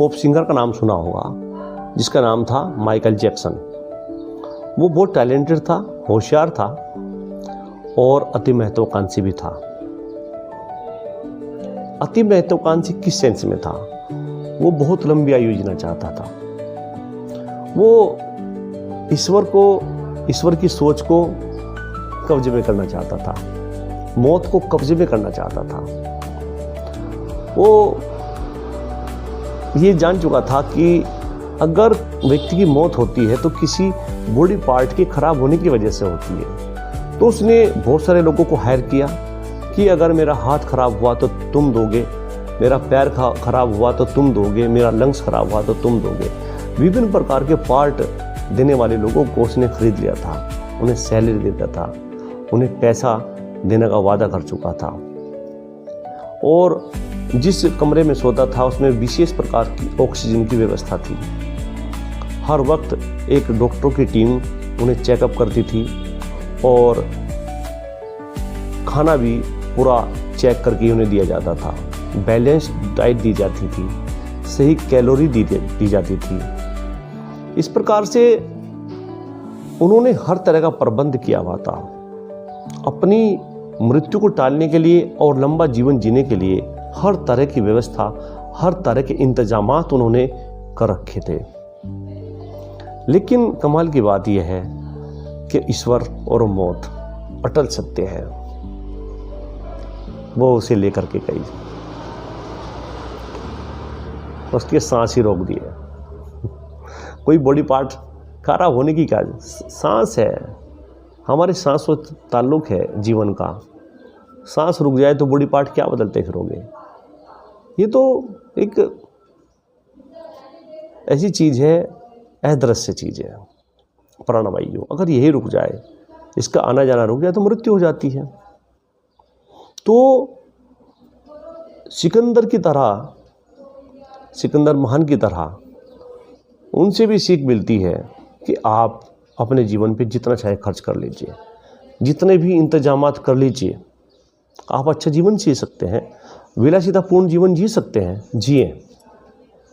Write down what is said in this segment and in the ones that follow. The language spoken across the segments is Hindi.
पॉप सिंगर का नाम सुना होगा, जिसका नाम था माइकल जैक्सन। वो बहुत टैलेंटेड था, होशियार था और अति महत्वाकांक्षी भी था। अति महत्वाकांक्षी किस सेंस में था? वो बहुत लंबी आयु जीना चाहता था। वो ईश्वर की सोच को कब्जे में करना चाहता था, मौत को कब्जे में करना चाहता था। वो ये जान चुका था कि अगर व्यक्ति की मौत होती है तो किसी बॉडी पार्ट के खराब होने की वजह से होती है। तो उसने बहुत सारे लोगों को हायर किया कि अगर मेरा हाथ खराब हुआ तो तुम दोगे, मेरा पैर खराब हुआ तो तुम दोगे, मेरा लंग्स खराब हुआ तो तुम दोगे। विभिन्न प्रकार के पार्ट देने वाले लोगों को उसने खरीद लिया था, उन्हें सैलरी देता था, उन्हें पैसा देने का वादा कर चुका था। और जिस कमरे में सोता था उसमें विशेष प्रकार की ऑक्सीजन की व्यवस्था थी। हर वक्त एक डॉक्टरों की टीम उन्हें चेकअप करती थी और खाना भी पूरा चेक करके उन्हें दिया जाता था। बैलेंस्ड डाइट दी जाती थी, सही कैलोरी दी जाती थी। इस प्रकार से उन्होंने हर तरह का प्रबंध किया हुआ था। अपनी मृत्यु को टालने के लिए और लंबा जीवन जीने के लिए हर तरह की व्यवस्था, हर तरह के इंतजामात उन्होंने कर रखे थे। लेकिन कमाल की बात यह है कि ईश्वर और मौत अटल सत्य है। वो उसे लेकर के गई, उसके सांस ही रोक दिए। कोई बॉडी पार्ट खराब होने की क्या, सांस है, हमारे सांस से ताल्लुक है जीवन का। सांस रुक जाए तो बॉडी पार्ट क्या बदलते फिरोगे? ये तो एक ऐसी चीज़ है, अदृश्य चीज़ है, प्राणवायु। अगर यही रुक जाए, इसका आना जाना रुक जाए तो मृत्यु हो जाती है। तो सिकंदर की तरह, सिकंदर महान की तरह उनसे भी सीख मिलती है कि आप अपने जीवन पे जितना चाहे खर्च कर लीजिए, जितने भी इंतजामात कर लीजिए, आप अच्छा जीवन जी सकते हैं, विलासितापूर्ण जीवन जी सकते हैं, जिए।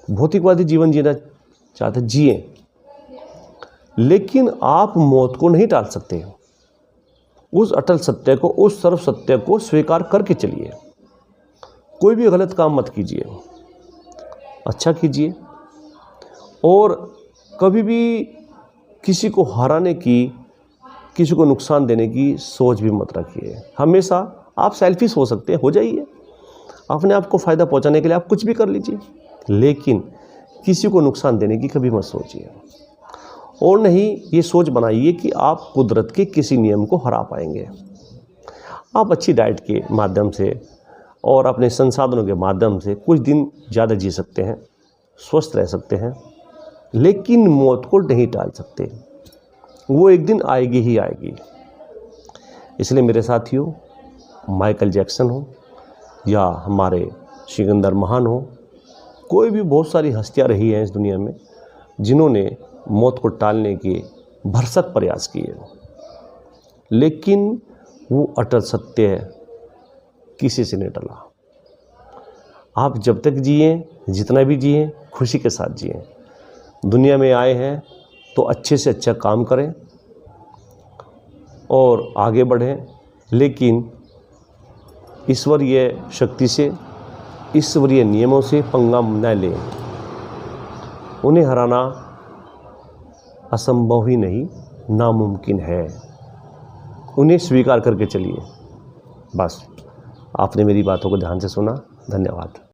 भौतिकवादी जीवन जीना चाहते जिए, लेकिन आप मौत को नहीं टाल सकते। उस अटल सत्य को, उस सर्व सत्य को स्वीकार करके चलिए। कोई भी गलत काम मत कीजिए, अच्छा कीजिए। और कभी भी किसी को हराने की, किसी को नुकसान देने की सोच भी मत रखिए। हमेशा आप सेल्फिश हो सकते हैं, हो जाइए, अपने आप को फ़ायदा पहुंचाने के लिए आप कुछ भी कर लीजिए, लेकिन किसी को नुकसान देने की कभी मत सोचिए। और नहीं ये सोच बनाइए कि आप कुदरत के किसी नियम को हरा पाएंगे। आप अच्छी डाइट के माध्यम से और अपने संसाधनों के माध्यम से कुछ दिन ज़्यादा जी सकते हैं, स्वस्थ रह सकते हैं, लेकिन मौत को नहीं टाल सकते। वो एक दिन आएगी ही आएगी। इसलिए मेरे साथियों, माइकल जैक्सन हो या हमारे सिकंदर महान हो, कोई भी बहुत सारी हस्तियाँ रही हैं इस दुनिया में जिन्होंने मौत को टालने के भरसक प्रयास किए, लेकिन वो अटल सत्य किसी से नहीं टला। आप जब तक जिए, जितना भी जिए, खुशी के साथ जिए। दुनिया में आए हैं तो अच्छे से अच्छा काम करें और आगे बढ़ें, लेकिन ईश्वरीय शक्ति से, ईश्वरीय नियमों से पंगा न लें। उन्हें हराना असंभव ही नहीं, नामुमकिन है। उन्हें स्वीकार करके चलिए। बस आपने मेरी बातों को ध्यान से सुना, धन्यवाद।